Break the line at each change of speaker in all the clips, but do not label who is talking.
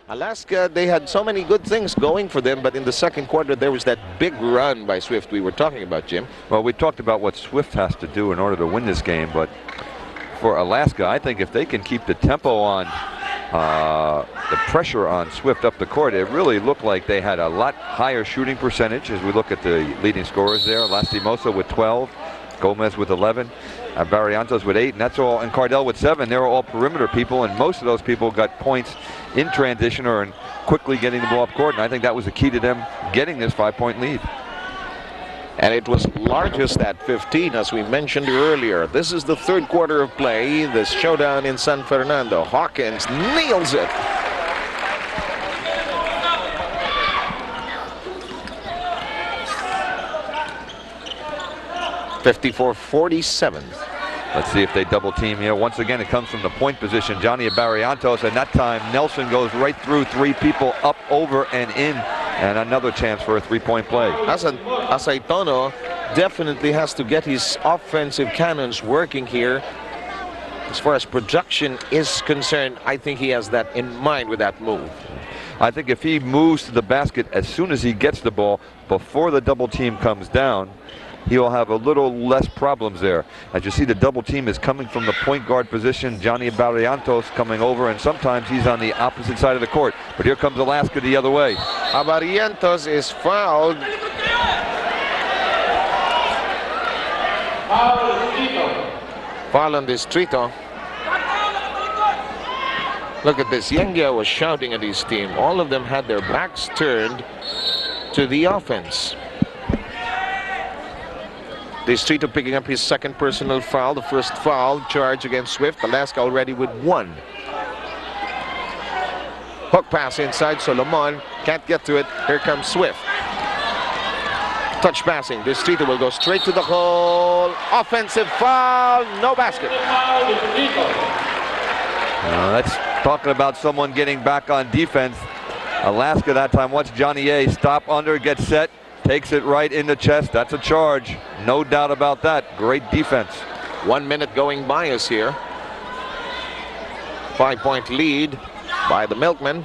Alaska, they had so many good things going for them, but in the second quarter there was that big run by Swift we were talking about, Jim.
Well, we talked about what Swift has to do in order to win this game, but for Alaska, I think if they can keep the tempo on, the pressure on Swift up the court, it really looked like they had a lot higher shooting percentage as we look at the leading scorers there. Lastimosa with 12, Gomez with 11, Barrientos with 8, and that's all, and Cardell with 7. They were all perimeter people, and most of those people got points in transition or in quickly getting the ball up court, and I think that was the key to them getting this 5-point lead.
And it was largest at 15, as we mentioned earlier. This is the third quarter of play, this showdown in San Fernando. Hawkins nails it. (54-47).
Let's see if they double team here. Once again, it comes from the point position. Johnny Barrientos, and that time Nelson goes right through 3 people, up, over, and in. And another chance for a 3-point play.
Asaitono definitely has to get his offensive cannons working here. As far as production is concerned, I think he has that in mind with that move.
I think if he moves to the basket as soon as he gets the ball, before the double team comes down, he'll have a little less problems there. As you see, the double team is coming from the point guard position. Johnny Barrientos coming over, and sometimes he's on the opposite side of the court. But here comes Alaska the other way.
Barrientos is fouled. Foul on Distrito. Look at this. Yengia was shouting at his team. All of them had their backs turned to the offense. Distrito picking up his second personal foul, the first foul charge against Swift. Alaska already with 1. Hook pass inside, Solomon can't get to it. Here comes Swift. Touch passing. Distrito will go straight to the hole. Offensive foul, no basket.
That's talking about someone getting back on defense. Alaska that time, watch Johnny A. Stop under, get set. Takes it right in the chest. That's a charge. No doubt about that. Great defense.
1 minute going by us here. 5-point lead by the Milkmen.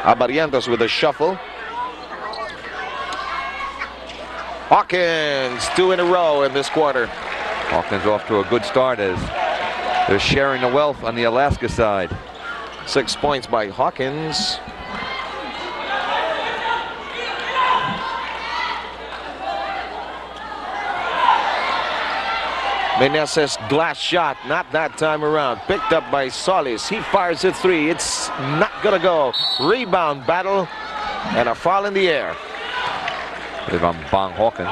Barrientos with a shuffle. Hawkins, 2 in a row in this quarter.
Hawkins off to a good start as they're sharing the wealth on the Alaska side.
6 points by Hawkins. Meneses' glass shot, not that time around. Picked up by Solis. He fires a 3. It's not gonna go. Rebound battle and a foul in the air.
On Bong Hawkins.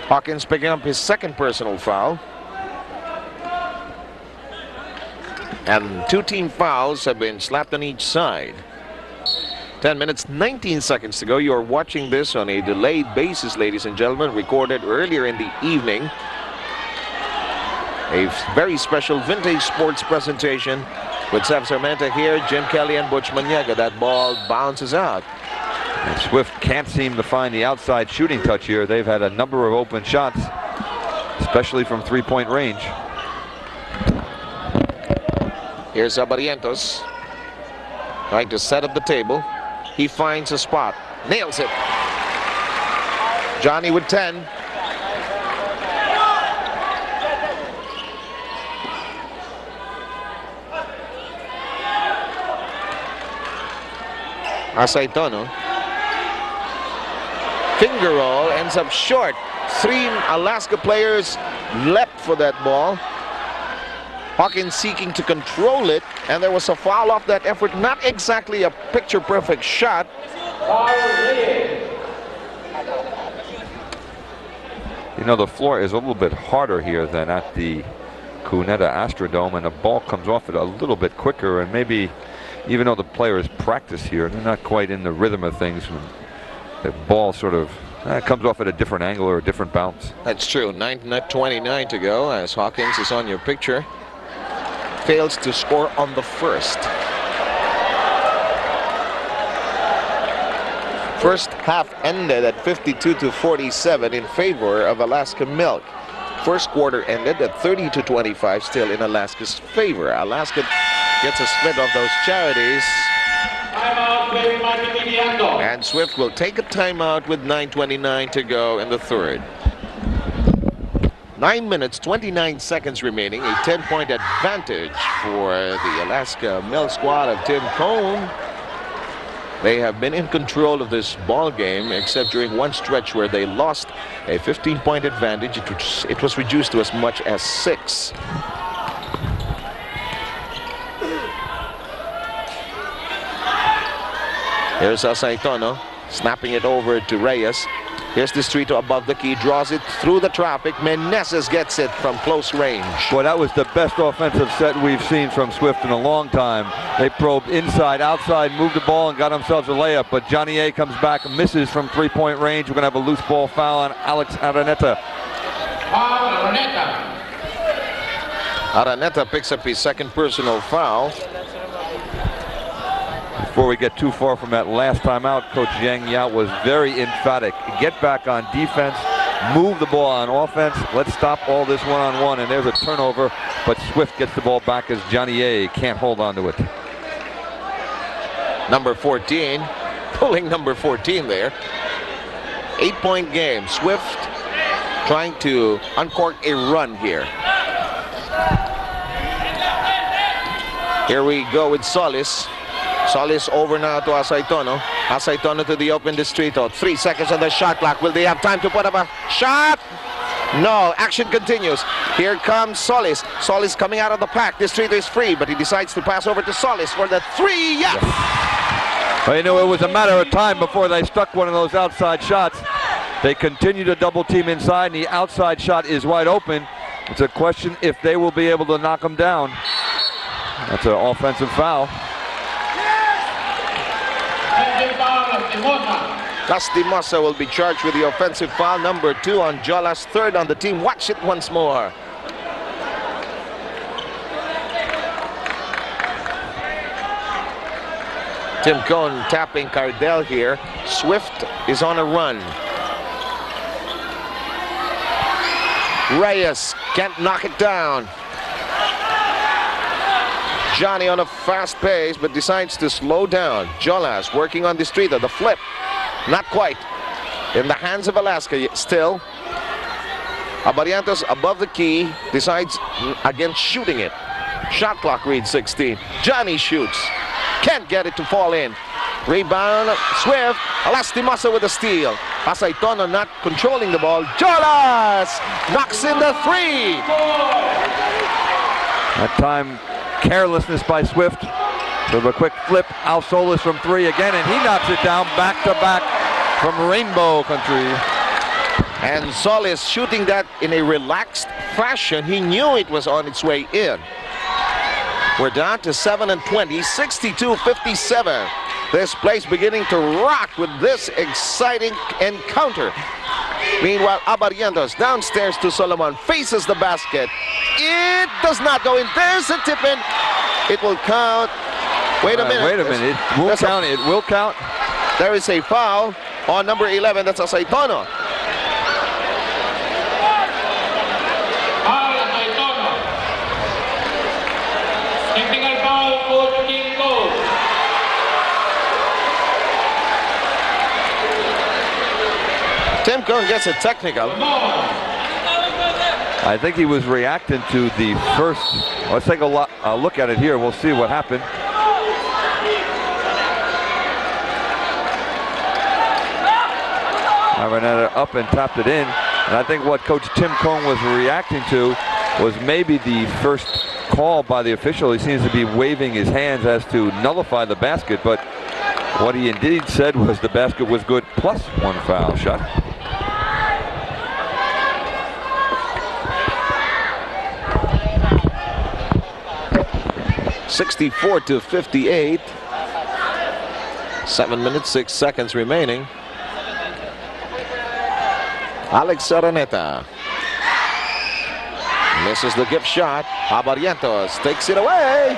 Hawkins picking up his second personal foul. And 2 team fouls have been slapped on each side. 10 minutes, 19 seconds to go. You're watching this on a delayed basis, ladies and gentlemen, recorded earlier in the evening. A very special vintage sports presentation with Seth Sarmenta here, Jim Kelly and Butch Maniaga. That ball bounces out.
And Swift can't seem to find the outside shooting touch here. They've had a number of open shots, especially from 3-point range.
Here's Barrientos trying to set up the table. He finds a spot, nails it. Johnny with 10. Asaitono. Finger roll, ends up short. 3 Alaska players leapt for that ball. Hawkins seeking to control it, and there was a foul off that effort. Not exactly a picture-perfect shot.
You know, the floor is a little bit harder here than at the Cuneta Astrodome, and the ball comes off it a little bit quicker, and maybe even though the players practice here, they're not quite in the rhythm of things. The ball sort of comes off at a different angle or a different bounce.
That's true. 9:29 to go as Hawkins is on your picture. Fails to score on the first. First half ended at 52-47 in favor of Alaska Milk. First quarter ended at 30-25, still in Alaska's favor. Alaska gets a split of those charities. And Swift will take a timeout with 9:29 to go in the third. 9 minutes, 29 seconds remaining. A 10-point advantage for the Alaska Mel squad of Tim Cone. They have been in control of this ball game, except during one stretch where they lost a 15-point advantage. It was reduced to as much as 6. Here's Saitono, snapping it over to Reyes. Here's the street above the key, draws it through the traffic. Meneses gets it from close range.
Boy, that was the best offensive set we've seen from Swift in a long time. They probed inside, outside, moved the ball, and got themselves a layup. But Johnny A comes back and misses from three-point range. We're going to have a loose ball foul on Alex Araneta.
Araneta picks up his second personal foul.
Before we get too far from that last time out, Coach Yang Yao was very emphatic. Get back on defense, move the ball on offense, let's stop all this one-on-one, and there's a turnover, but Swift gets the ball back as Johnny A can't hold on to it.
Number 14, pulling number 14 there. 8-point game. Swift trying to uncork a run here. Here we go with Solis. Solis over now to Asaitono. Asaitono to the open distrito. 3 seconds on the shot clock. Will they have time to put up a shot? No, action continues. Here comes Solis. Solis coming out of the pack. Distrito is free, but he decides to pass over to Solis for the 3. Yes!
Well, you know, it was a matter of time before they stuck one of those outside shots. They continue to double team inside, and the outside shot is wide open. It's a question if they will be able to knock him down. That's an offensive foul.
Lastimosa will be charged with the offensive foul, number 2 on Jola's third on the team. Watch it once more. Tim Cone tapping Cardell here. Swift is on a run. Reyes can't knock it down. Johnny on a fast pace, but decides to slow down. Jolas working on the street of the flip. Not quite. In the hands of Alaska still. Abarientos above the key, decides against shooting it. Shot clock reads 16. Johnny shoots. Can't get it to fall in. Rebound, Swift. Lastimosa with a steal. Asaitono not controlling the ball. Jolas knocks in the 3.
That time, carelessness by Swift. So a quick flip. Al Solis from 3 again, and he knocks it down back to back from Rainbow Country.
And Solis shooting that in a relaxed fashion. He knew it was on its way in. We're down to 7 and 20, 62-57. This place beginning to rock with this exciting encounter. Meanwhile, Abarientos downstairs to Solomon, faces the basket. It does not go in. There's a tip in. It will count. Wait a minute.
Wait a minute. It will count. It will count.
There is a foul on number 11. That's Asaitono. Tim Cone gets a technical.
I think he was reacting to the first. Let's take a look at it here. We'll see what happened. Araneta up and tapped it in. And I think what Coach Tim Cone was reacting to was maybe the first call by the official. He seems to be waving his hands as to nullify the basket, but what he indeed said was the basket was good plus 1 foul shot.
(64-58). 7 minutes, 6 seconds remaining. Alex Araneta misses the gift shot. Abarientos takes it away.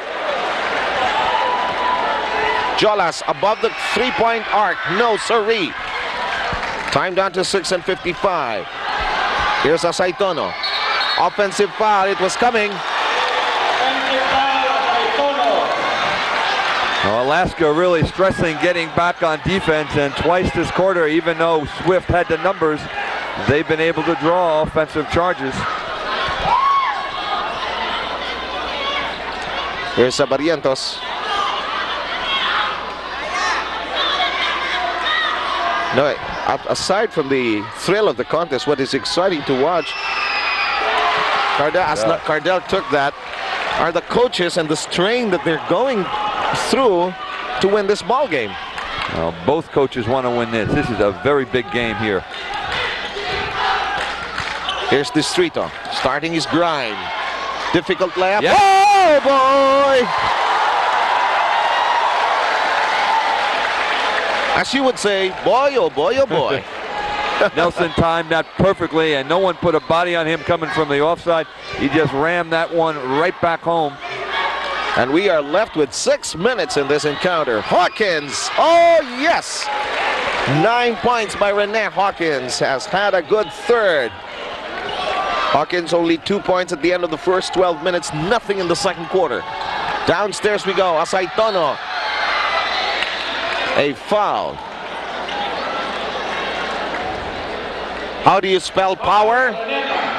Jolas above the 3-point arc. No siree. Time down to 6 and 55. Here's Asaitono. Offensive foul, it was coming.
Well, Alaska really stressing getting back on defense, and twice this quarter, even though Swift had the numbers, they've been able to draw offensive charges.
Here's Barrientos. No, aside from the thrill of the contest, what is exciting to watch, Cardell took that, are the coaches and the strain that they're going through to win this ball game.
Well, both coaches want to win this. This is a very big game here.
Here's Distrito starting his grind. Difficult layup.
Yep.
Oh boy! As you would say, boy, oh boy, oh boy.
Nelson timed that perfectly, and no one put a body on him coming from the offside. He just rammed that one right back home.
And we are left with 6 minutes in this encounter. Hawkins, oh yes! 9 points by Rene Hawkins, has had a good third. Hawkins only 2 points at the end of the first 12 minutes, nothing in the second quarter. Downstairs we go, Asaitono. A foul. How do you spell power?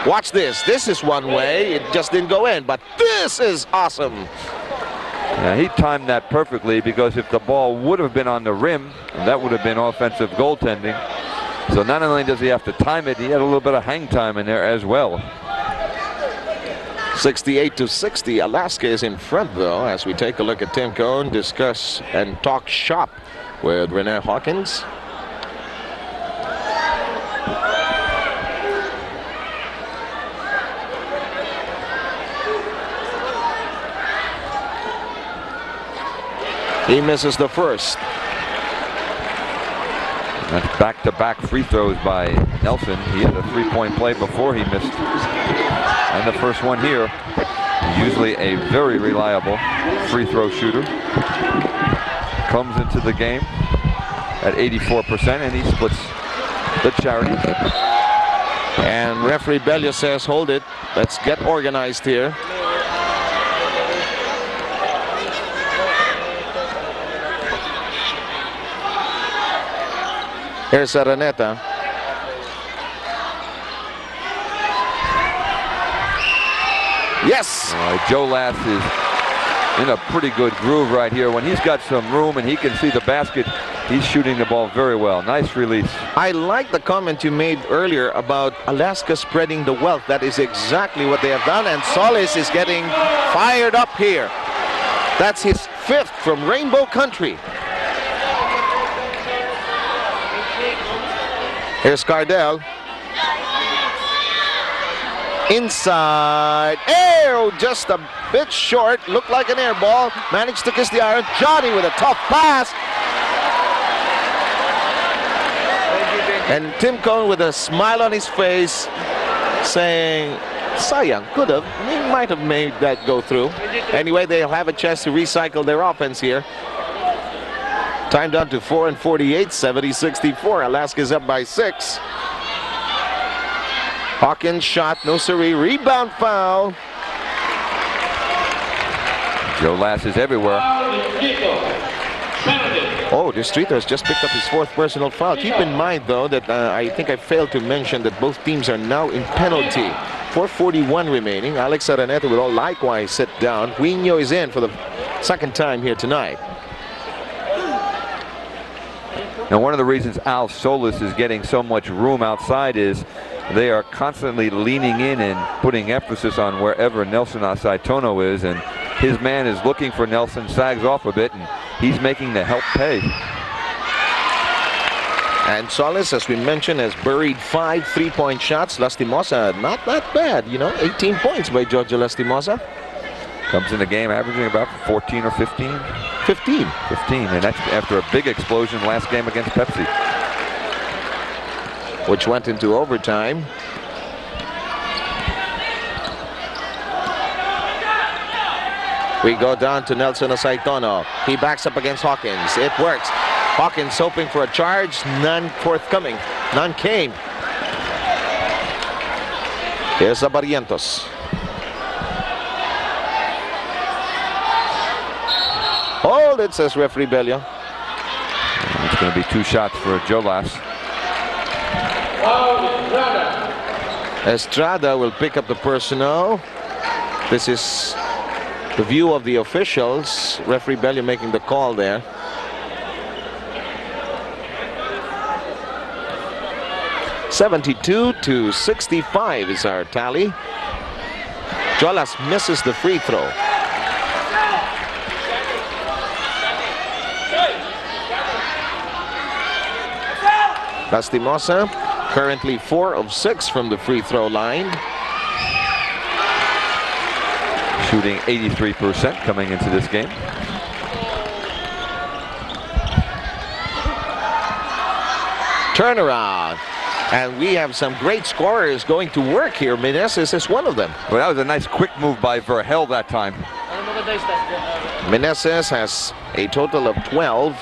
Watch this. This is one way. It just didn't go in, but this is awesome.
Yeah, he timed that perfectly, because if the ball would have been on the rim, that would have been offensive goaltending. So not only does he have to time it, he had a little bit of hang time in there as well.
68-60. Alaska is in front, though, as we take a look at Tim Cone, discuss and talk shop with Rene Hawkins. He misses the first.
That's back-to-back free throws by Nelson. He had a three-point play before he missed. And the first one here. Usually a very reliable free throw shooter. Comes into the game at 84%, and he splits the charity.
And referee Bello says, hold it. Let's get organized here. Here's Araneta. Yes!
Joe Lass is in a pretty good groove right here. When he's got some room and he can see the basket, he's shooting the ball very well. Nice release.
I like the comment you made earlier about Alaska spreading the wealth. That is exactly what they have done, and Solis is getting fired up here. That's his 5th from Rainbow Country. Here's Cardell. Inside. Air, just a bit short. Looked like an air ball. Managed to kiss the iron. Johnny with a tough pass. And Tim Cone with a smile on his face, saying, sayang, could have. He might have made that go through. Anyway, they'll have a chance to recycle their offense here. Time down to 4 and 48, 70-64. Alaska's up by 6. Hawkins shot, no siree. Rebound foul.
Joe Lass is everywhere.
Oh, Distrito has just picked up his 4th personal foul. Keep in mind, though, that I think I failed to mention that both teams are now in penalty. 4:41 remaining. Alex Araneta will likewise sit down. Huino is in for the 2nd time here tonight.
Now, one of the reasons Al Solis is getting so much room outside is they are constantly leaning in and putting emphasis on wherever Nelson Asaitono is, and his man is looking for Nelson, sags off a bit, and he's making the help pay.
And Solis, as we mentioned, has buried 5 3-point shots. Lastimosa, not that bad, you know, 18 points by Giorgio Lastimosa.
Comes in the game averaging about 14 or 15.
15,
and that's after a big explosion last game against Pepsi,
which went into overtime. We go down to Nelson Asaitono. He backs up against Hawkins. It works. Hawkins hoping for a charge. None forthcoming. None came. Here's Barrientos. Hold it, says referee Bello.
It's going to be 2 shots for Jolas.
Estrada will pick up the personnel. This is the view of the officials. Referee Bello making the call there. (72-65) is our tally. Jolas misses the free throw. Lastimosa currently 4 of 6 from the free throw line.
Shooting 83% coming into this game.
Turnaround. And we have some great scorers going to work here. Meneses is one of them.
Well, that was a nice quick move by Verhel that time.
Meneses has a total of 12.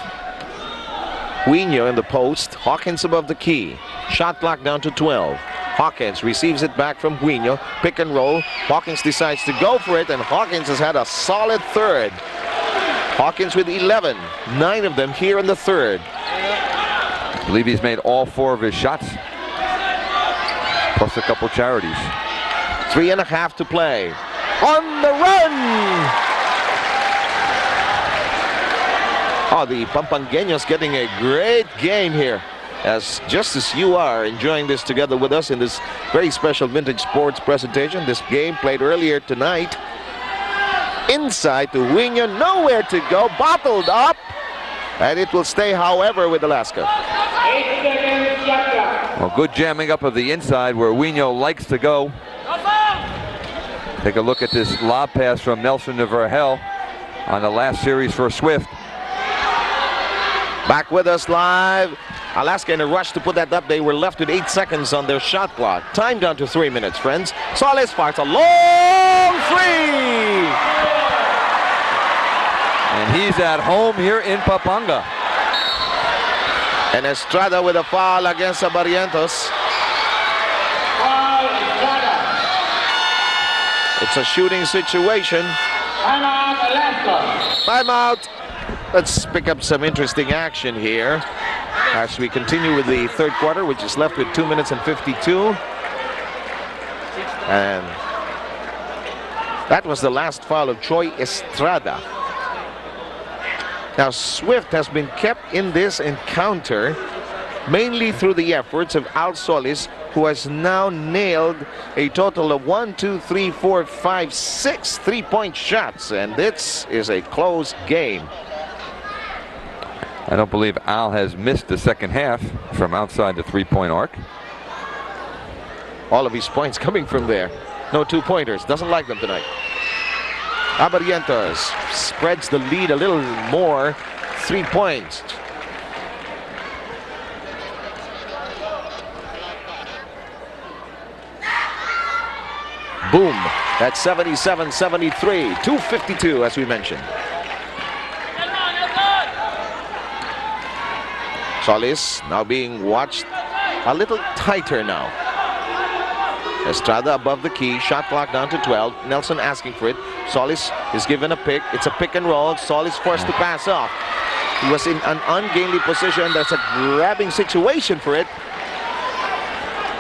Huino in the post. Hawkins above the key. Shot clock down to 12. Hawkins receives it back from Huino. Pick and roll. Hawkins decides to go for it, and Hawkins has had a solid third. Hawkins with 11. 9 of them here in the third.
I believe he's made all 4 of his shots, plus a couple charities.
3.5 to play. On the run! Oh, the Pampangueños getting a great game here. Just as you are enjoying this together with us in this very special vintage sports presentation. This game played earlier tonight. Inside to Huino, nowhere to go, bottled up. And it will stay, however, with Alaska.
Well, good jamming up of the inside where Huino likes to go. Take a look at this lob pass from Nelson to Verhel on the last series for Swift.
Back with us live. Alaska in a rush to put that up. They were left with 8 seconds on their shot clock. Time down to 3 minutes, friends. Solis fires a long three.
And he's at home here in Pampanga.
And Estrada with a foul against Barrientos. It's a shooting situation. Timeout. Let's pick up some interesting action here as we continue with the third quarter, which is left with 2 minutes and 52. And that was the last foul of Troy Estrada. Now, Swift has been kept in this encounter mainly through the efforts of Al Solis, who has now nailed a total of 6 3-point shots, and this is a close game.
I don't believe Al has missed the second half from outside the 3-point arc.
All of his points coming from there. No 2-pointers. Doesn't like them tonight. Barrientos spreads the lead a little more. 3 points. Boom. That's 77-73. 2:52 as we mentioned. Solis now being watched a little tighter now. Estrada above the key, shot clock down to 12. Nelson asking for it. Solis is given a pick. It's a pick and roll. Solis forced to pass off. He was in an ungainly position. There's a grabbing situation for it.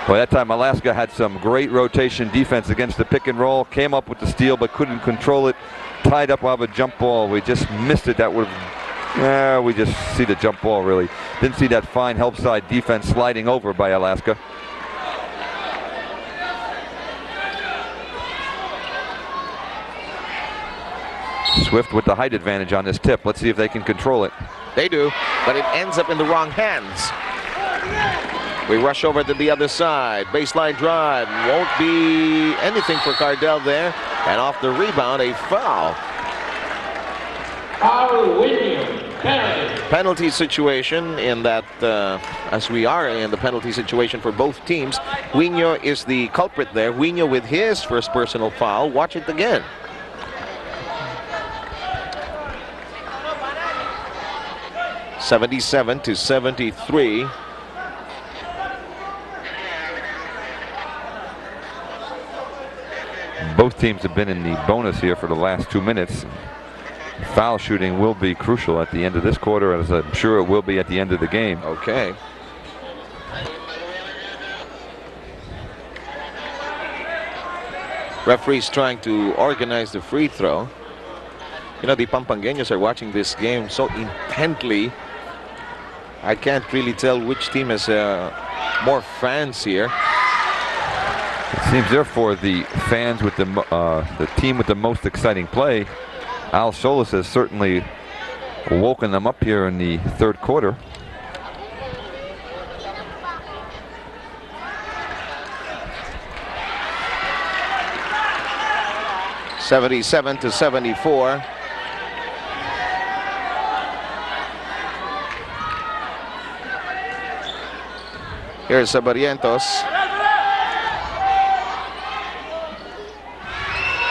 Well, that time Alaska had some great rotation defense against the pick and roll. Came up with the steal but couldn't control it. Tied up off a jump ball. We just missed it. That would have... we just see the jump ball, really. Didn't see that fine help side defense sliding over by Alaska. Swift with the height advantage on this tip. Let's see if they can control it.
They do, but it ends up in the wrong hands. We rush over to the other side. Baseline drive. Won't be anything for Cardell there. And off the rebound, a foul. Penalty situation in that, as we are in the penalty situation for both teams, Huino is the culprit there. Huino with his first personal foul. Watch it again. (77-73).
teams have been in the bonus here for the last 2 minutes. Foul shooting will be crucial at the end of this quarter, as I'm sure it will be at the end of the game.
Okay. Referee's trying to organize the free throw. You know, the Pampangueños are watching this game so intently. I can't really tell which team has more fans here.
It seems therefore the fans with the team with the most exciting play. Al Solis has certainly woken them up here in the third quarter. (77-74). Here's Barrientos.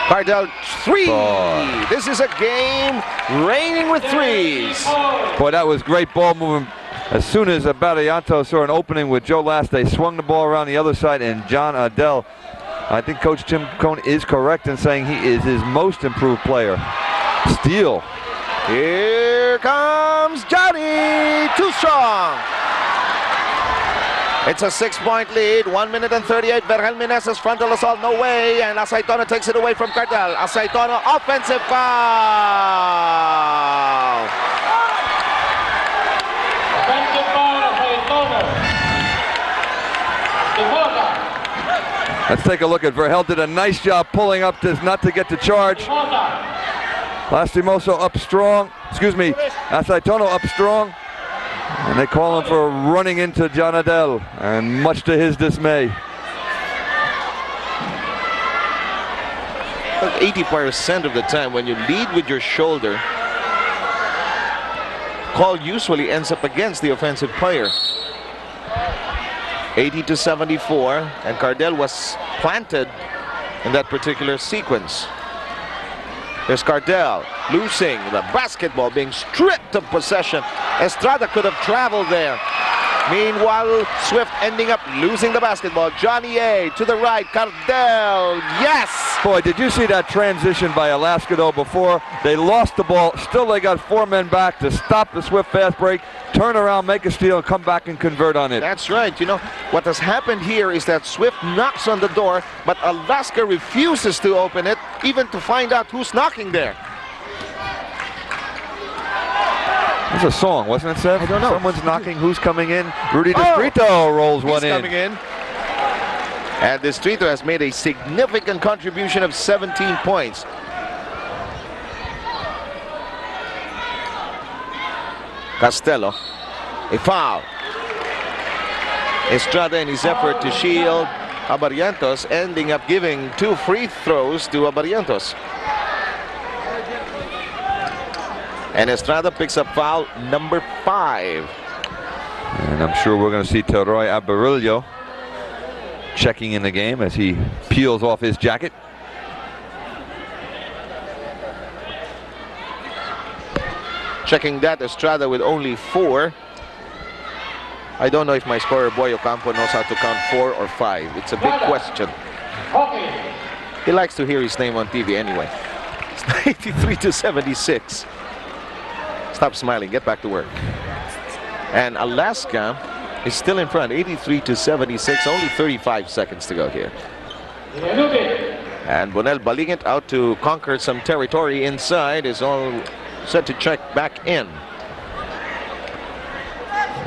Cardell, three. Oh.
This is a game raining with threes.
Boy, that was great ball movement. As soon as Barrientos saw an opening with Joe Last, they swung the ball around the other side, and John Adell, I think Coach Tim Cohn is correct in saying he is his most improved player. Steal.
Here comes Johnny, too strong. It's a 6-point lead, 1 minute and 38. Vergel Meneses frontal assault, no way. And Aceitono takes it away from Cardell. Aceitono, offensive foul.
Offensive foul, Aceitono.
Let's take a look at Vergel. Did a nice job pulling up this, not to get to charge. Lastimoso up strong. Excuse me, Aceitono up strong. And they call him for running into John Adell, and much to his dismay.
80% of the time when you lead with your shoulder, call usually ends up against the offensive player. 80-74, and Cardell was planted in that particular sequence. There's Cardell losing the basketball, being stripped of possession. Estrada could have traveled there. Meanwhile, Swift ending up losing the basketball. Johnny A to the right, Cardell, yes!
Boy, did you see that transition by Alaska though before? They lost the ball, still they got 4 men back to stop the Swift fast break, turn around, make a steal, and come back and convert on it.
That's right. You know, what has happened here is that Swift knocks on the door, but Alaska refuses to open it, even to find out who's knocking there.
It was a song, wasn't it, Seth?
I don't know.
Someone's knocking, who's coming in? Rudy Distrito rolls one in.
He's coming in. And Distrito has made a significant contribution of 17 points. Castello, a foul. Estrada in his effort to shield Barrientos, ending up giving 2 free throws to Barrientos. And Estrada picks up foul number 5.
And I'm sure we're going to see Teroy Abarillo checking in the game as he peels off his jacket.
Checking that, Estrada with only 4. I don't know if my scorer Boy Ocampo knows how to count 4 or 5. It's a big question. He likes to hear his name on TV anyway. It's 93-76. Stop smiling, get back to work. And Alaska is still in front, 83-76, only 35 seconds to go here. And Bonel Balingit out to conquer some territory inside, is all set to check back in.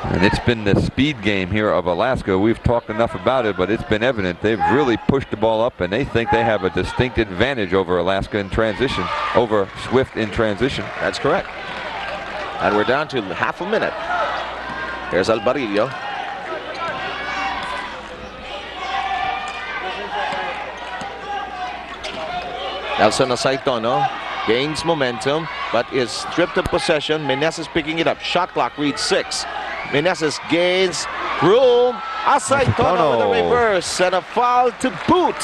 And it's been the speed game here of Alaska. We've talked enough about it, but it's been evident they've really pushed the ball up, and they think they have a distinct advantage over Alaska in transition, over Swift in transition.
That's correct. And we're down to half a minute. Here's Alvarillo. Nelson Aceitono gains momentum, but is stripped of possession. Meneses picking it up. Shot clock reads 6. Meneses gains room. Aceitono with a reverse and a foul to boot.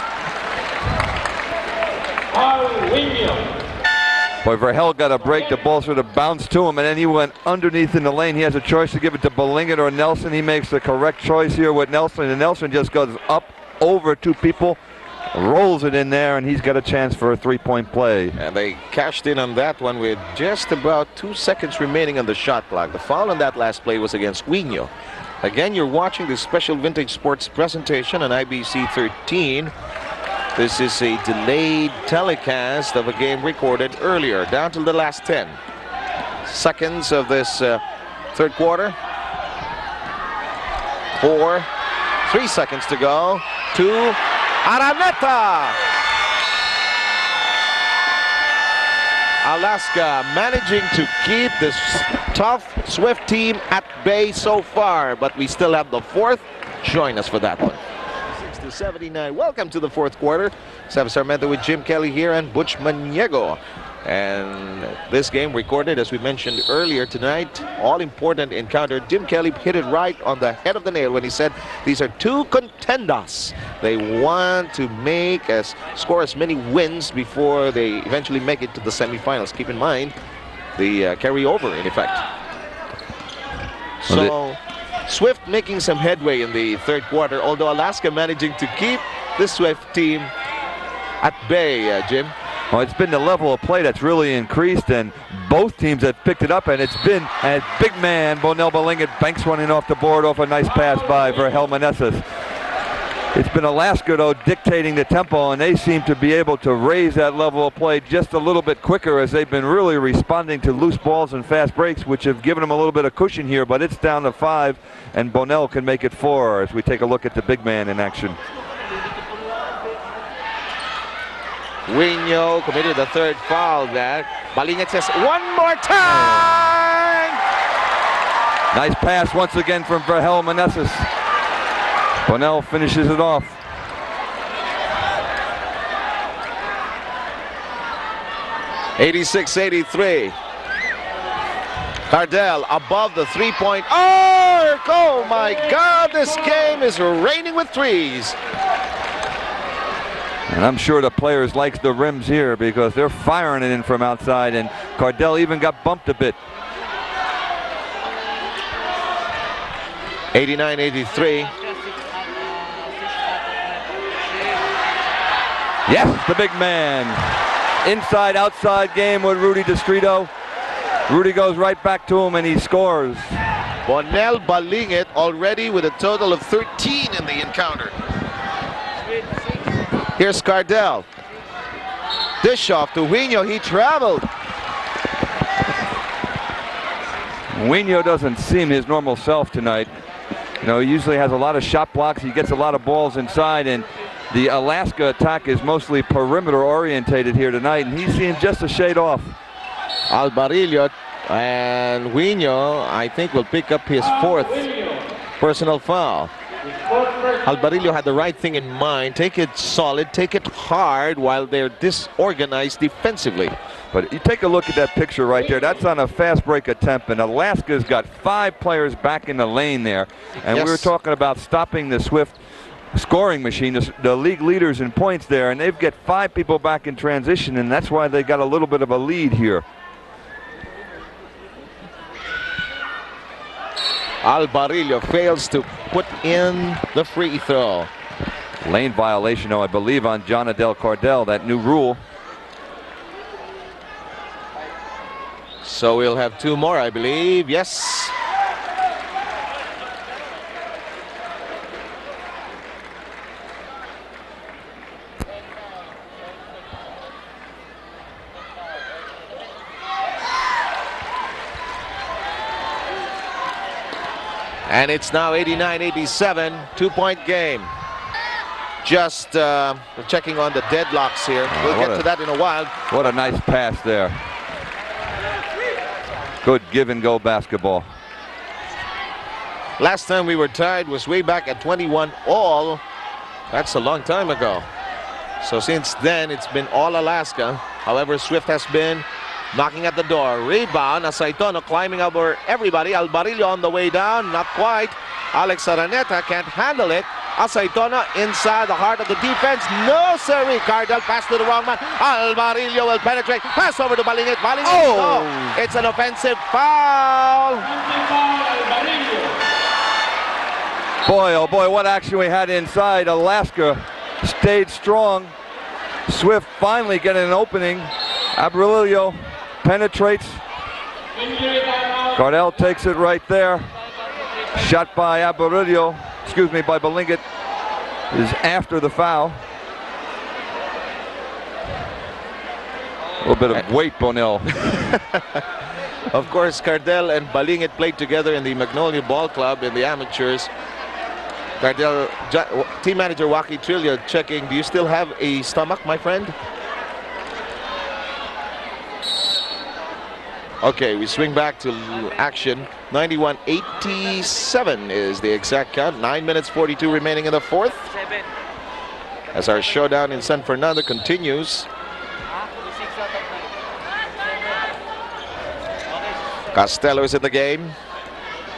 Boy, Vergel got a break. The ball sort of bounced to him, and then he went underneath in the lane. He has a choice to give it to Balingit or Nelson. He makes the correct choice here with Nelson, and Nelson just goes up over 2 people rolls it in there, and he's got a chance for a three-point play.
And they cashed in on that one with just about 2 seconds remaining on the shot clock. The foul on that last play was against Ngayon. Again, you're watching this special Vintage Sports presentation on IBC 13. This is a delayed telecast of a game recorded earlier, down to the last 10 seconds of this third quarter. 3 seconds to go. To Araneta. Alaska managing to keep this tough Swift team at bay so far, but we still have the fourth. Join us for that one. 6-79. Welcome to the fourth quarter. Sam Sarmiento with Jim Kelly here and Butch Maniego. And this game recorded, as we mentioned earlier tonight, all-important encounter. Jim Kelly hit it right on the head of the nail when he said these are two contenders. They want to score as many wins before they eventually make it to the semifinals. Keep in mind the carryover in effect. So Swift making some headway in the third quarter, although Alaska managing to keep the Swift team at bay, Jim.
Well, it's been the level of play that's really increased, and both teams have picked it up, and it's been a big man, Bonel Balingit, banks running off the board off a nice pass by Verhel Meneses. It's been Alaska, though, dictating the tempo, and they seem to be able to raise that level of play just a little bit quicker as they've been really responding to loose balls and fast breaks, which have given them a little bit of cushion here, but it's down to 5, and Bonel can make it 4 as we take a look at the big man in action.
Ngayon committed the third foul there. Balingit says one more time!
Nice pass once again from Verhel Meneses. Bonel finishes it off.
'86-'83. Cardell above the three-point arc. Oh my God, this game is raining with threes.
And I'm sure the players like the rims here because they're firing it in from outside, and Cardell even got bumped a bit.
89-83.
Yes, the big man. Inside, outside game with Rudy Distrito. Rudy goes right back to him and he scores.
Bonel Balingit already with a total of 13 in the encounter. Here's Cardell. Dish off to Ngayon. He traveled.
Ngayon doesn't seem his normal self tonight. You know, he usually has a lot of shot blocks. He gets a lot of balls inside, and the Alaska attack is mostly perimeter orientated here tonight, and he seems just a shade off.
Albarillo and Ngayon, I think, will pick up his fourth personal foul. Albarillo had the right thing in mind. Take it solid, take it hard while they're disorganized defensively.
But you take a look at that picture right there. That's on a fast break attempt, and Alaska's got 5 players back in the lane there. And we were talking about stopping the Swift scoring machine, the league leaders in points there, and they've got 5 people back in transition, and that's why they got a little bit of a lead here.
Albarillo fails to put in the free throw.
Lane violation, I believe, on John Adel Cardell, that new rule.
So we'll have 2 more, I believe. Yes. And it's now 89-87, 2-point game. Just checking on the deadlocks here. We'll get to that in a while.
What a nice pass there. Good give and go basketball.
Last time we were tied was way back at 21 all. That's a long time ago. So since then, it's been all Alaska. However, Swift has been knocking at the door. Rebound. Asaitono climbing over everybody. Albarillo on the way down. Not quite. Alex Araneta can't handle it. Asaitono inside the heart of the defense. No, sirree. Cardell pass to the wrong man. Albarillo will penetrate. Pass over to Balingit. Balingit. Oh! It's an offensive foul.
Boy, oh boy, what action we had inside. Alaska stayed strong. Swift finally getting an opening. Abrolillo penetrates. Cardell takes it right there. Shot by Abrolillo, by Balingit, is after the foul. A little bit of weight, Bonell.
Of course, Cardell and Balingit played together in the Magnolia Ball Club in the amateurs. Cardell, team manager Waki Trillia checking, do you still have a stomach, my friend? Okay, we swing back to action. 91-87 is the exact count. 9 minutes 42 remaining in the fourth. As our showdown in San Fernando continues. Costello is in the game,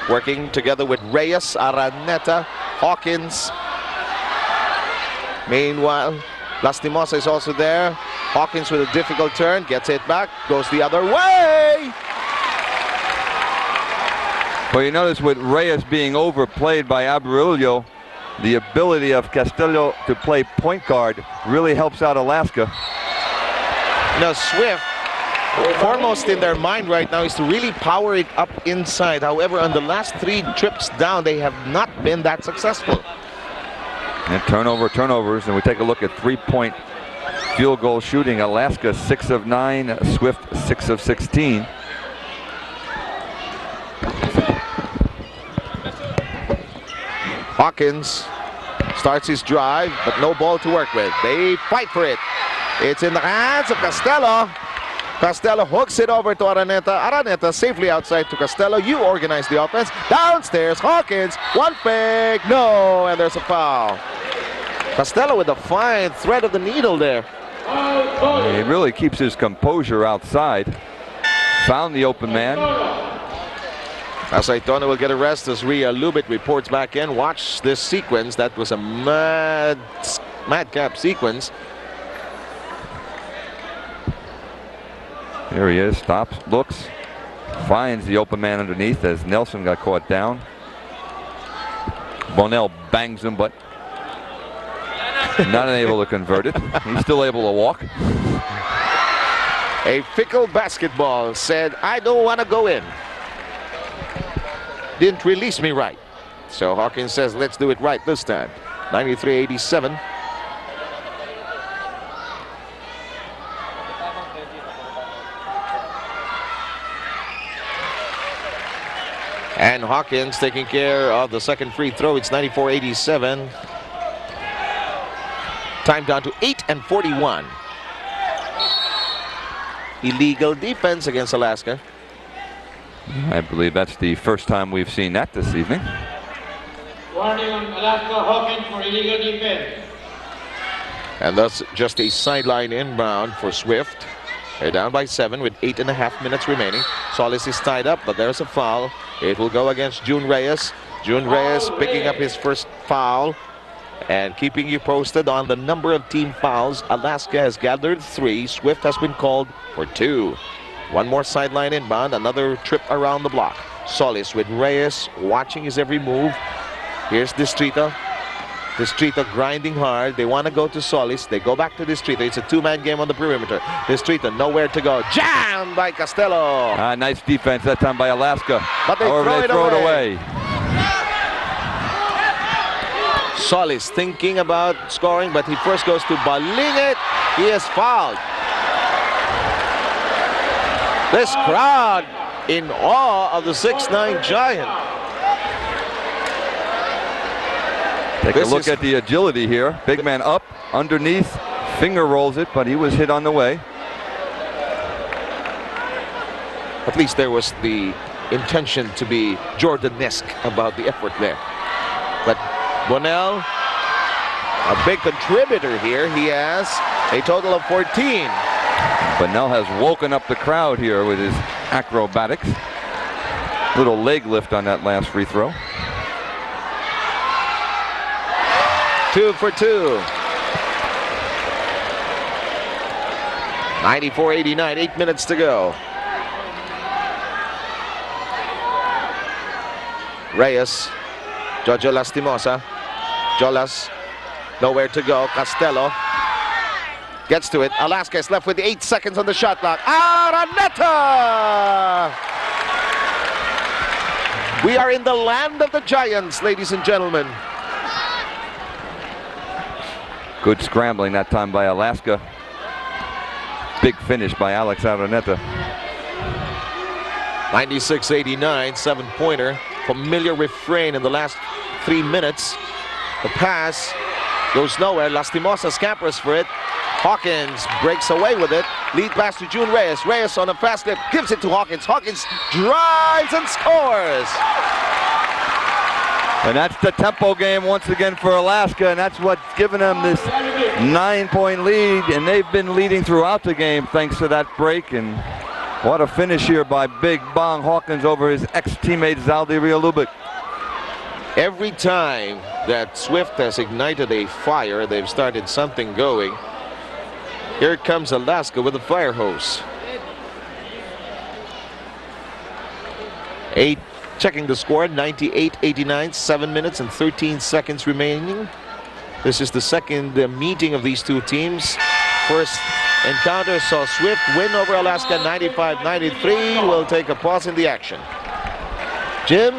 working together with Reyes, Araneta, Hawkins. Meanwhile, Lastimosa is also there. Hawkins with a difficult turn, gets it back, goes the other way.
Well, you notice with Reyes being overplayed by Abrolillo, the ability of Costello to play point guard really helps out Alaska.
Now Swift, foremost in their mind right now is to really power it up inside. However, on the last 3 trips down, they have not been that successful.
And turnovers, and we take a look at 3-point field goal shooting. Alaska 6 of 9, Swift 6 of 16.
Hawkins starts his drive, but no ball to work with. They fight for it. It's in the hands of Costello. Costello hooks it over to Araneta. Araneta safely outside to Costello. You organize the offense. Downstairs, Hawkins. One fake. No, and there's a foul. Costello with a fine thread of the needle there.
He really keeps his composure outside. Found the open man.
Asaitona will get a rest as Rhea Lubit reports back in. Watch this sequence. That was a madcap sequence.
Here he is, stops, looks, finds the open man underneath as Nelson got caught down. Bonell bangs him, but not able to convert it. He's still able to walk.
A fickle basketball said, I don't want to go in. Didn't release me right. So Hawkins says, let's do it right this time. 93-87. And Hawkins taking care of the second free throw. It's 94-87. Time down to 8:41. Illegal defense against Alaska.
I believe that's the first time we've seen that this evening.
Warning on Alaska Hawkins for illegal defense.
And that's just a sideline inbound for Swift. They're down by 7 with 8.5 minutes remaining. Solis is tied up, but there's a foul. It will go against June Reyes. June Reyes picking up his first foul and keeping you posted on the number of team fouls. Alaska has gathered 3. Swift has been called for 2. One more sideline inbound, another trip around the block. Solis with Reyes watching his every move. Here's Distrito. Distrito grinding hard. They want to go to Solis. They go back to Distrito. It's a 2-man game on the perimeter. Distrito nowhere to go. Jammed by Costello.
Nice defense that time by Alaska.
But they throw it away. Solis thinking about scoring, but he first goes to Balingit. He is fouled. This crowd in awe of the 6'9" giant.
Take a look at the agility here. Big man up, underneath, finger rolls it, but he was hit on the way.
At least there was the intention to be Jordan-esque about the effort there. But Bonell, a big contributor here. He has a total of 14.
Bonell has woken up the crowd here with his acrobatics. Little leg lift on that last free throw.
2 for 2. 94-89, 8 minutes to go. Reyes, Jojo Lastimosa. Jolas Nowhere to go. Costello gets to it. Alaska is left with 8 seconds on the shot clock. Araneta! We are in the land of the giants, ladies and gentlemen.
Good scrambling that time by Alaska. Big finish by Alex Araneta.
96-89, 7-pointer. Familiar refrain in the last 3 minutes. The pass goes nowhere. Lastimosa scampers for it. Hawkins breaks away with it. Lead pass to June Reyes. Reyes on a fast lip gives it to Hawkins. Hawkins drives and scores.
And that's the tempo game once again for Alaska, and that's what's given them this 9-point lead, and they've been leading throughout the game thanks to that break. And what a finish here by Big Bong Hawkins over his ex-teammate Zaldi Rialubic.
Every time that Swift has ignited a fire, they've started something going. Here comes Alaska with a fire hose. Checking the score, 98-89, 7 minutes and 13 seconds remaining. This is the second meeting of these two teams. First encounter saw Swift win over Alaska 95-93. We'll take a pause in the action. Jim,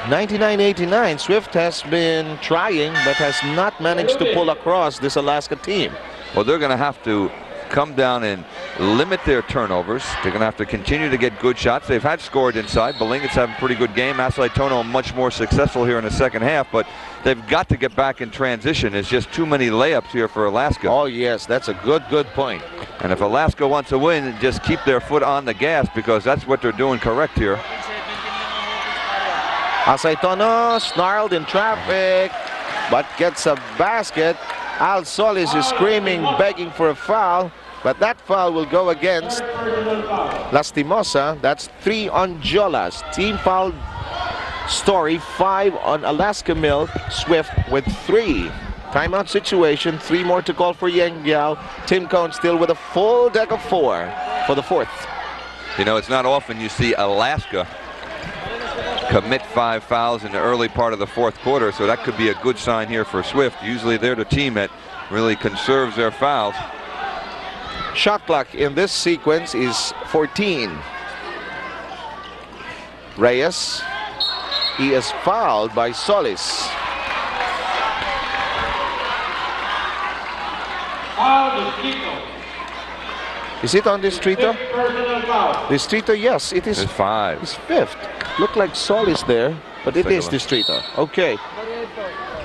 99-89, Swift has been trying but has not managed to pull across this Alaska team.
Well, they're going to have to come down and limit their turnovers. They're going to have to continue to get good shots. They've had scored inside. Belinget's having a pretty good game. Asaitono much more successful here in the second half, but they've got to get back in transition. There's just too many layups here for Alaska.
Oh, yes, that's a good point.
And if Alaska wants to win, just keep their foot on the gas, because that's what they're doing correct here.
Asaitono snarled in traffic, but gets a basket. Al Solis is screaming, begging for a foul, but that foul will go against Lastimosa. That's 3 on Jolas. Team foul story, 5 on Alaska Milk. Swift with 3. Timeout situation, 3 more to call for Yang Giao. Tim Cone still with a full deck of 4 for the 4th.
You know, it's not often you see Alaska commit 5 fouls in the early part of the 4th quarter, so that could be a good sign here for Swift. Usually they're the team that really conserves their fouls.
Shot clock in this sequence is 14. Reyes, he is fouled by Solis. Is it on Distrito? Distrito, yes, it is.
It's 5.
It's 5th. Look like Solis there, but it is Distrito. Okay.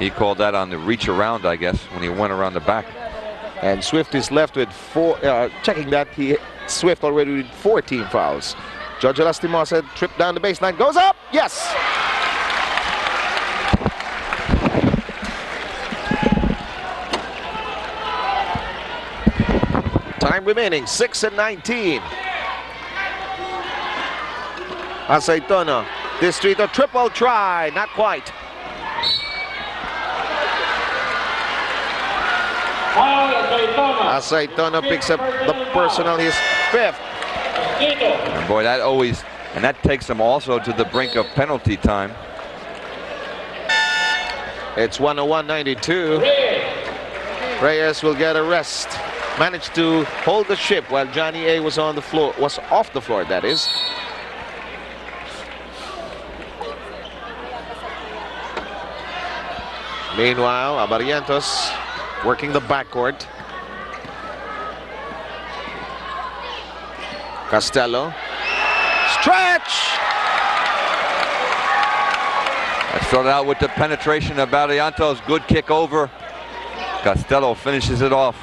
He called that on the reach around, I guess, when he went around the back.
And Swift is left with 4. Checking that, Swift already with 14 fouls. Jojo Lastimosa trip down the baseline, goes up. Yes. Time remaining, 6 and 19. Asaitono, Distrito triple try, not quite. Asaitono picks up the personal, his 5th.
And boy, that takes them also to the brink of penalty time.
It's 101-92. Reyes will get a rest. Managed to hold the ship while Johnny A was on the floor, was off the floor, that is. Meanwhile, Abarientos working the backcourt. Costello. Stretch!
I started out with the penetration of Barrientos. Good kick over. Costello finishes it off.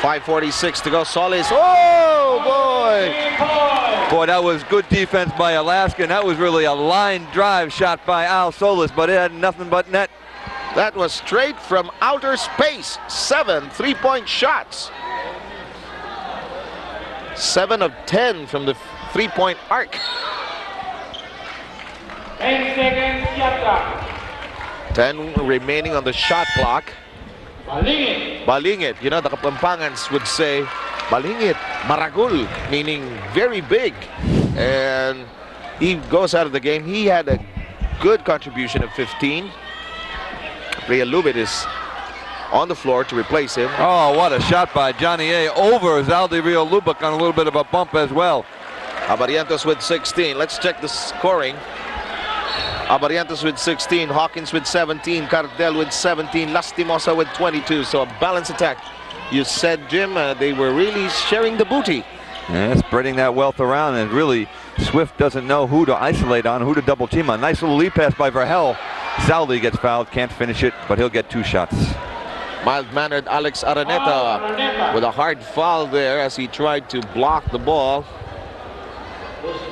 5:46 to go. Solis. Oh, boy!
Boy, that was good defense by Alaska, and that was really a line drive shot by Al Solis, but it had nothing but net.
That was straight from outer space. 7 3-point shots. 7 of 10 from the 3-point arc.
10 seconds, shot clock.
10 remaining on the shot clock.
Balingit.
Balingit. You know, the Kapampangans would say, Balingit, maragul, meaning very big. And he goes out of the game. He had a good contribution of 15. Rialubit is on the floor to replace him.
Oh, what a shot by Johnny A. over Zaldi Rio Lubak on a little bit of a bump as well.
Abarientos with 16. Let's check the scoring. Abarientos with 16, Hawkins with 17, Cardel with 17, Lastimosa with 22. So a balanced attack. You said, Jim, they were really sharing the booty.
Yeah, spreading that wealth around, and really Swift doesn't know who to isolate on, who to double team on. Nice little lead pass by Verhel. Zaldi gets fouled, can't finish it, but he'll get 2 shots.
Mild-mannered Alex Araneta with a hard foul there as he tried to block the ball.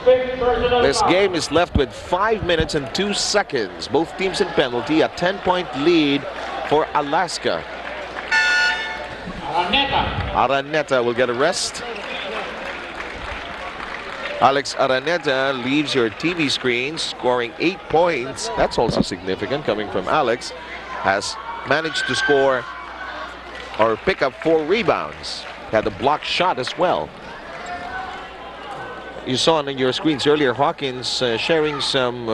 This game is left with 5 minutes and 2 seconds. Both teams in penalty. A 10-point lead for Alaska. Araneta will get a rest. Alex Araneta leaves your TV screen scoring 8 points. That's also significant coming from Alex. Has managed to score or pick up 4 rebounds. Had a blocked shot as well. You saw on your screens earlier Hawkins sharing some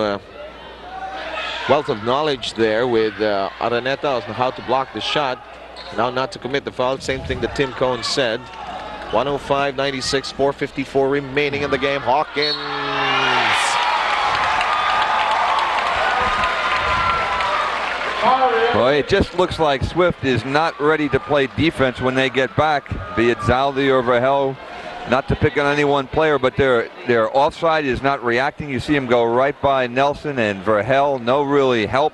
wealth of knowledge there with Araneta on how to block the shot. Now not to commit the foul. Same thing that Tim Cohn said. 105-96, 4:54 remaining in the game. Hawkins.
Well, it just looks like Swift is not ready to play defense when they get back, be it Zaldi or Verhel. Not to pick on any one player, but their offside is not reacting. You see him go right by Nelson and Verhel. No really help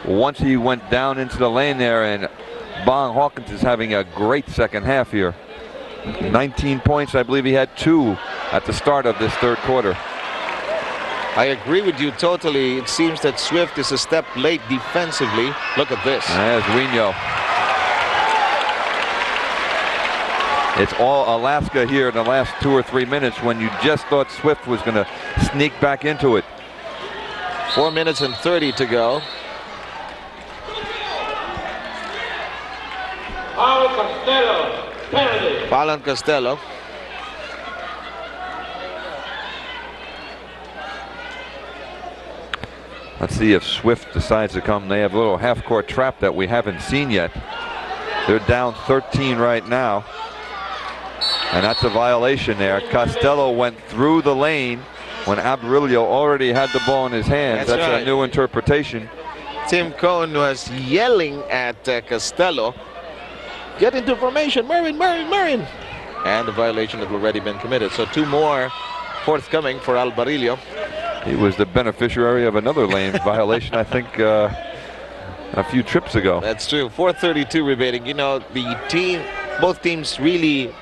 once he went down into the lane there, and Bong Hawkins is having a great second half here. 19 points. I believe he had 2 at the start of this third quarter.
I agree with you totally. It seems that Swift is a step late defensively. Look at this.
There's Wino. It's all Alaska here in the last 2 or 3 minutes when you just thought Swift was going to sneak back into it.
4 minutes and 30 to go.
Paulo Costello, penalty.
Palan Costello.
Let's see if Swift decides to come. They have a little half-court trap that we haven't seen yet. They're down 13 right now. And that's a violation there. Costello went through the lane when Abrilio already had the ball in his hands. That's
right.
A new interpretation.
Tim Cohn was yelling at Costello. Get into formation, Marin. And the violation had already been committed. So 2 more forthcoming for Albarillo.
He was the beneficiary of another lane violation, I think, a few trips ago.
That's true. 4:32 remaining. You know, both teams really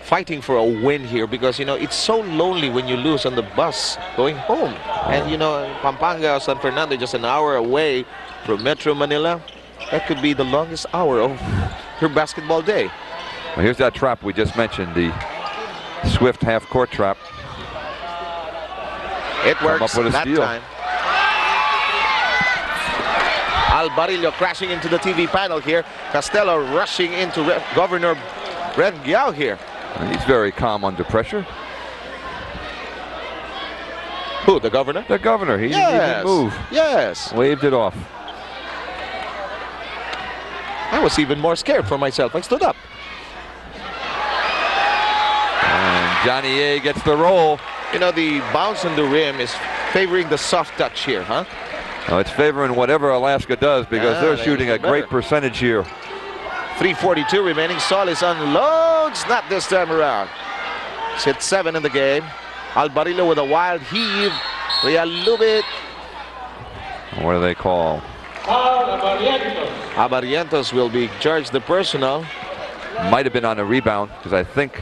fighting for a win here because, you know, it's so lonely when you lose on the bus going home. And, you know, Pampanga, San Fernando, just an hour away from Metro Manila. That could be the longest hour of your basketball day.
Well, here's that trap we just mentioned, the Swift half-court trap.
It works that
steal.
time. Albarillo crashing into the TV panel here. Costello rushing into Governor Ren Giao here.
He's very calm under pressure.
Who, the governor?
The governor. He didn't move.
Yes.
Waved it off.
I was even more scared for myself. I stood up.
And Johnny A gets the roll.
You know, the bounce on the rim is favoring the soft touch here, huh?
Oh, it's favoring whatever Alaska does because they're shooting a great percentage here.
3:42 remaining. Solis unloads. Not this time around. It's hit 7 in the game. Albarillo with a wild heave. Real Lubit.
What do they call?
Abarientos will be charged the personal.
Might have been on a rebound because I think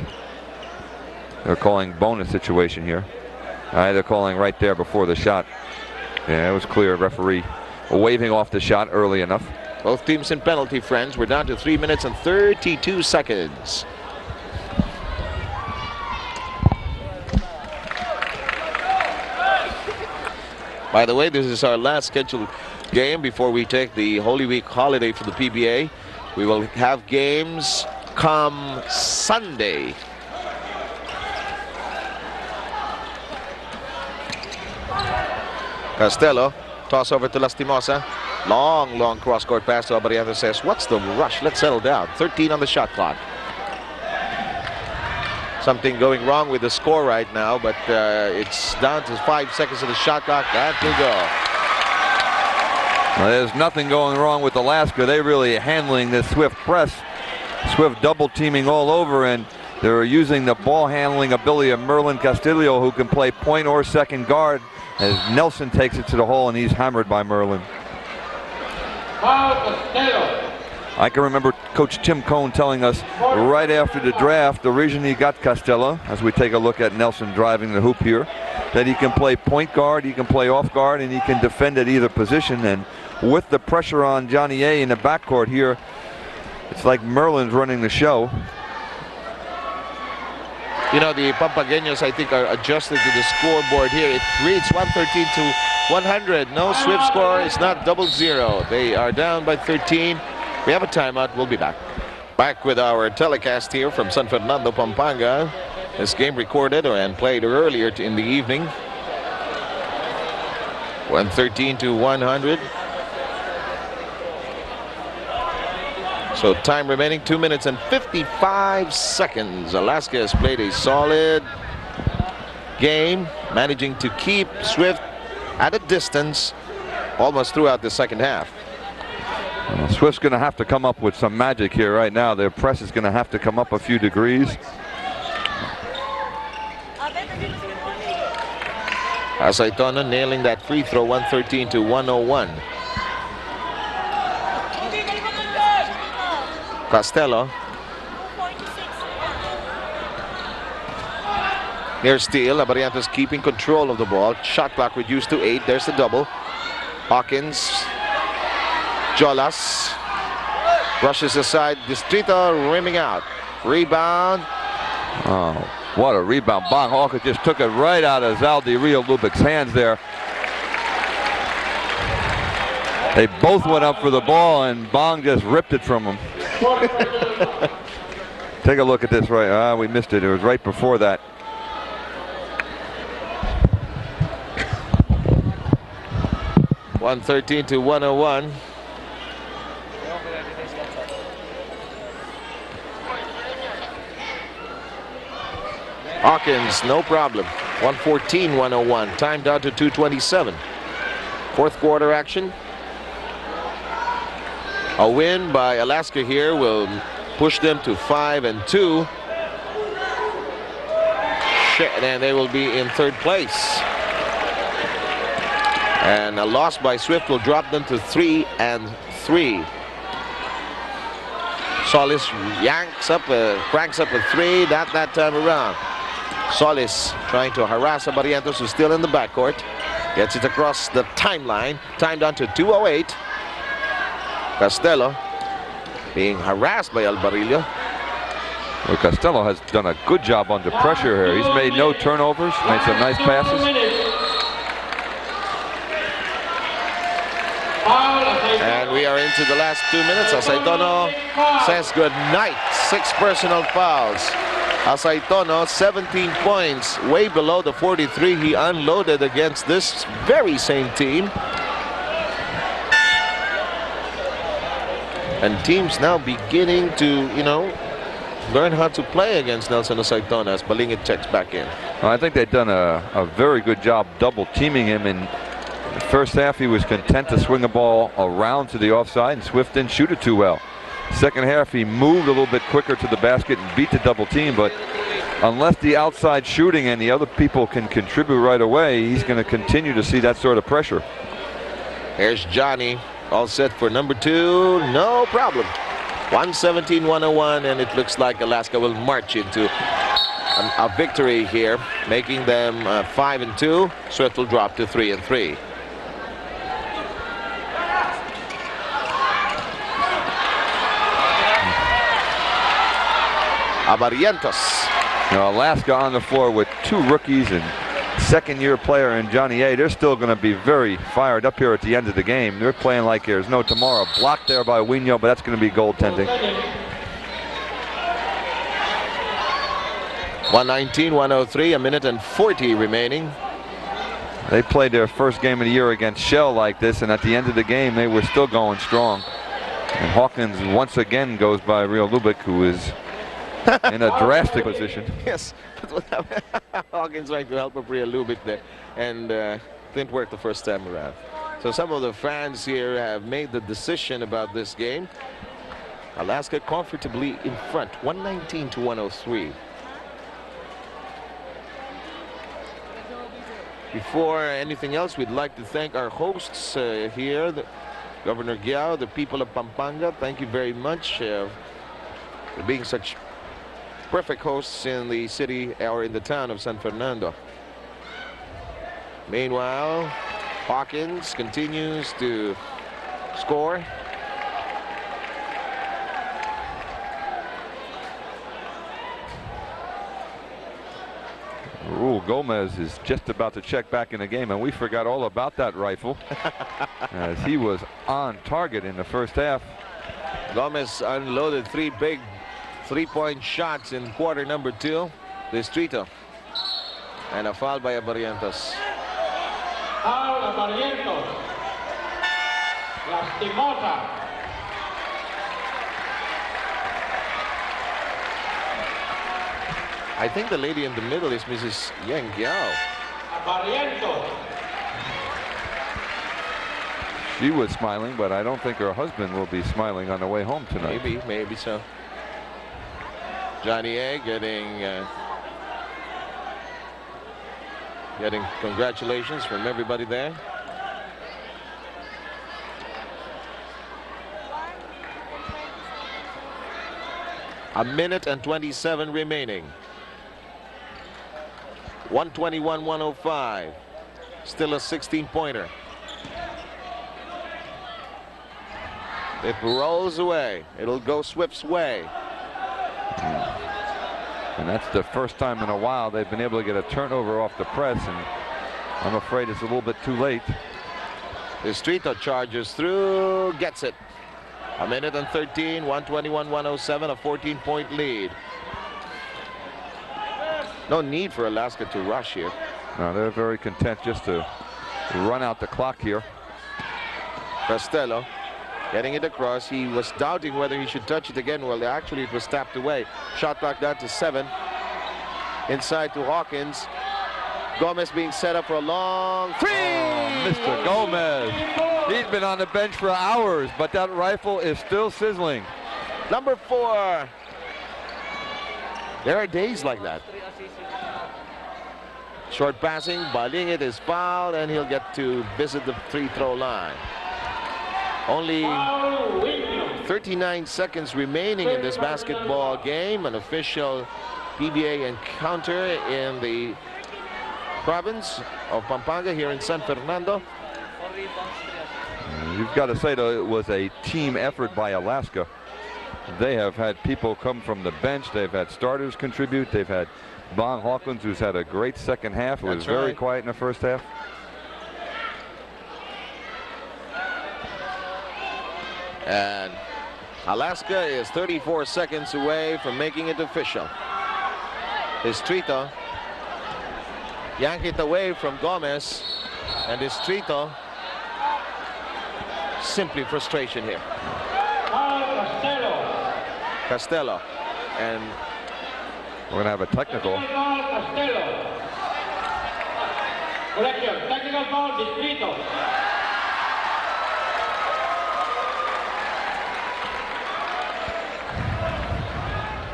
they're calling bonus situation here. They're calling right there before the shot. Yeah, it was clear. Referee waving off the shot early enough.
Both teams in penalty, friends. We're down to 3 minutes and 32 seconds. By the way, this is our last scheduled game before we take the Holy Week holiday for the PBA. We will have games come Sunday. Costello, toss over to Lastimosa. Long cross-court pass to Abarientos. Says, what's the rush? Let's settle down. 13 on the shot clock. Something going wrong with the score right now, but it's down to 5 seconds of the shot clock. That will go.
Well, there's nothing going wrong with Alaska. They're really handling this Swift press. Swift double teaming all over, and they're using the ball handling ability of Merlin Castillo, who can play point or second guard, as Nelson takes it to the hole, and he's hammered by Merlin. I can remember Coach Tim Cohn telling us right after the draft, the reason he got Costello, as we take a look at Nelson driving the hoop here, that he can play point guard, he can play off guard, and he can defend at either position. And with the pressure on Johnny A in the backcourt here, it's like Merlin's running the show.
You know, the Pampagueños, I think, are adjusted to the scoreboard here. It reads 113 to 100. No Swift score. It's not 0-0. They are down by 13. We have a timeout. We'll be back. Back with our telecast here from San Fernando, Pampanga. This game recorded and played earlier in the evening. 113 to 100. So time remaining 2 minutes and 55 seconds. Alaska has played a solid game, managing to keep Swift at a distance almost throughout the second half.
Well, Swift's going to have to come up with some magic here right now. Their press is going to have to come up a few degrees.
Asaitona nailing that free throw, 113 to 101. Costello. Near steal. Abarientos keeping control of the ball. Shot clock reduced to 8. There's the double. Hawkins. Jolas. Rushes aside. Distrito rimming out. Rebound.
Oh, what a rebound. Bong Hawkins just took it right out of Zaldi Rio Lubic's hands there. They both went up for the ball, and Bong just ripped it from him. Take a look at this right. We missed it. It was right before that.
.113 to 101. Hawkins, no problem. 114, 101. Time down to 2:27. Fourth quarter action. A win by Alaska here will push them to 5-2. And they will be in third place. And a loss by Swift will drop them to 3-3. Solis cranks up a 3, not that time around. Solis trying to harass Abarientos, who's still in the backcourt. Gets it across the timeline. Time down to 2:08. Costello being harassed by Albarillo.
Well, Costello has done a good job under pressure here. He's made no turnovers, made some nice passes.
And we are into the last 2 minutes. Asaitono says good night. 6 personal fouls. Asaitono, 17 points, way below the 43 he unloaded against this very same team. And teams now beginning to, learn how to play against Nelson Asaitona as Balingit checks back in.
Well, I think they've done a very good job double teaming him. In the first half, he was content to swing a ball around to the offside, and Swift didn't shoot it too well. Second half, he moved a little bit quicker to the basket and beat the double team, but unless the outside shooting and the other people can contribute right away, he's going to continue to see that sort of pressure.
Here's Johnny, all set for number 2, no problem. 117-101, and it looks like Alaska will march into a victory here, making them 5-2. Swift will drop to 3-3. Abarientos.
Now, Alaska on the floor with 2 rookies and second-year player in Johnny A. They're still going to be very fired up here at the end of the game. They're playing like there's no tomorrow. Blocked there by Wino, but that's going to be goaltending.
119-103, a minute and 40 remaining.
They played their first game of the year against Shell like this, and at the end of the game, they were still going strong. And Hawkins once again goes by Rio Lubick, who is in a drastic position.
Yes, Hawkins trying to help up Rio Lubick there, and didn't work the first time around. So some of the fans here have made the decision about this game. Alaska comfortably in front, 119 to 103. Before anything else, we'd like to thank our hosts here, Governor Giao, the people of Pampanga. Thank you very much for being such perfect hosts in the city or in the town of San Fernando. Meanwhile, Hawkins continues to score.
Raul Gomez is just about to check back in the game, and we forgot all about that rifle as he was on target in the first half.
Gomez unloaded 3 big three-point shots in quarter number 2. Distrito. And a foul by Abarientos.
Foul Abarientos. Lastimosa.
I think the lady in the middle is Mrs. Yang Giao.
Abarientos.
She was smiling, but I don't think her husband will be smiling on the way home tonight.
Maybe so. Johnny A getting congratulations from everybody there. A minute and 27 remaining. 121-105. Still a 16-pointer. It rolls away. It'll go Swift's way.
And that's the first time in a while they've been able to get a turnover off the press, and I'm afraid it's a little bit too late.
Distrito charges through, gets it. A minute and 13, 121-107, a 14-point lead. No need for Alaska to rush here.
No, they're very content just to run out the clock here.
Costello getting it across. He was doubting whether he should touch it again. Well, actually it was tapped away. Shot clock down to 7. Inside to Hawkins. Gomez being set up for a long three.
Oh, Mr. Gomez. He's been on the bench for hours, but that rifle is still sizzling.
Number 4. There are days like that. Short passing, Baling it is fouled, and he'll get to visit the free throw line. Only 39 seconds remaining in this basketball game. An official PBA encounter in the province of Pampanga here in San Fernando.
You've got to say, though, it was a team effort by Alaska. They have had people come from the bench. They've had starters contribute. They've had Bon Hawkins, who's had a great second half. It was very quiet in the first half.
And Alaska is 34 seconds away from making it official. Distrito yanked it away from Gomez, and Distrito simply frustration here. Costello, and
we're gonna have a technical.
Correction, technical foul, Distrito.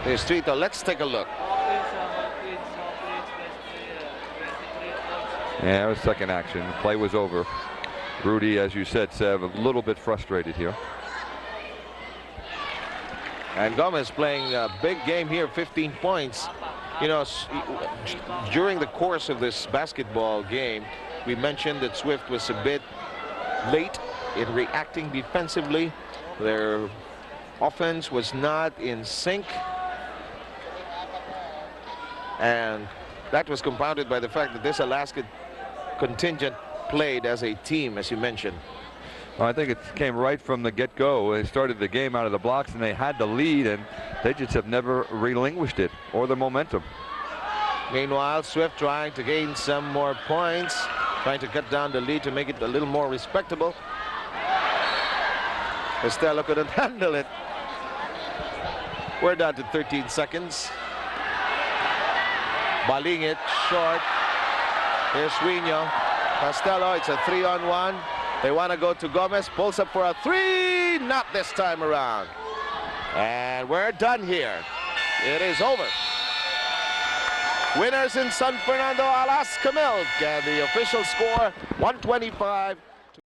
Distrito, let's take a look.
Yeah, it was second action. The play was over. Rudy, as you said, Sev, a little bit frustrated here.
And Gomez playing a big game here, 15 points. You know, during the course of this basketball game, we mentioned that Swift was a bit late in reacting defensively. Their offense was not in sync. And that was compounded by the fact that this Alaska contingent played as a team, as you mentioned.
Well, I think it came right from the get-go. They started the game out of the blocks, and they had the lead, and they just have never relinquished it or the momentum.
Meanwhile, Swift trying to gain some more points. Trying to cut down the lead to make it a little more respectable. Costello couldn't handle it. We're down to 13 seconds. Baling it short. Here's Sueño. Costello, it's a 3-on-1. They want to go to Gomez. Pulls up for a 3. Not this time around. And we're done here. It is over. Winners in San Fernando, Alaska Milk. And the official score, 125.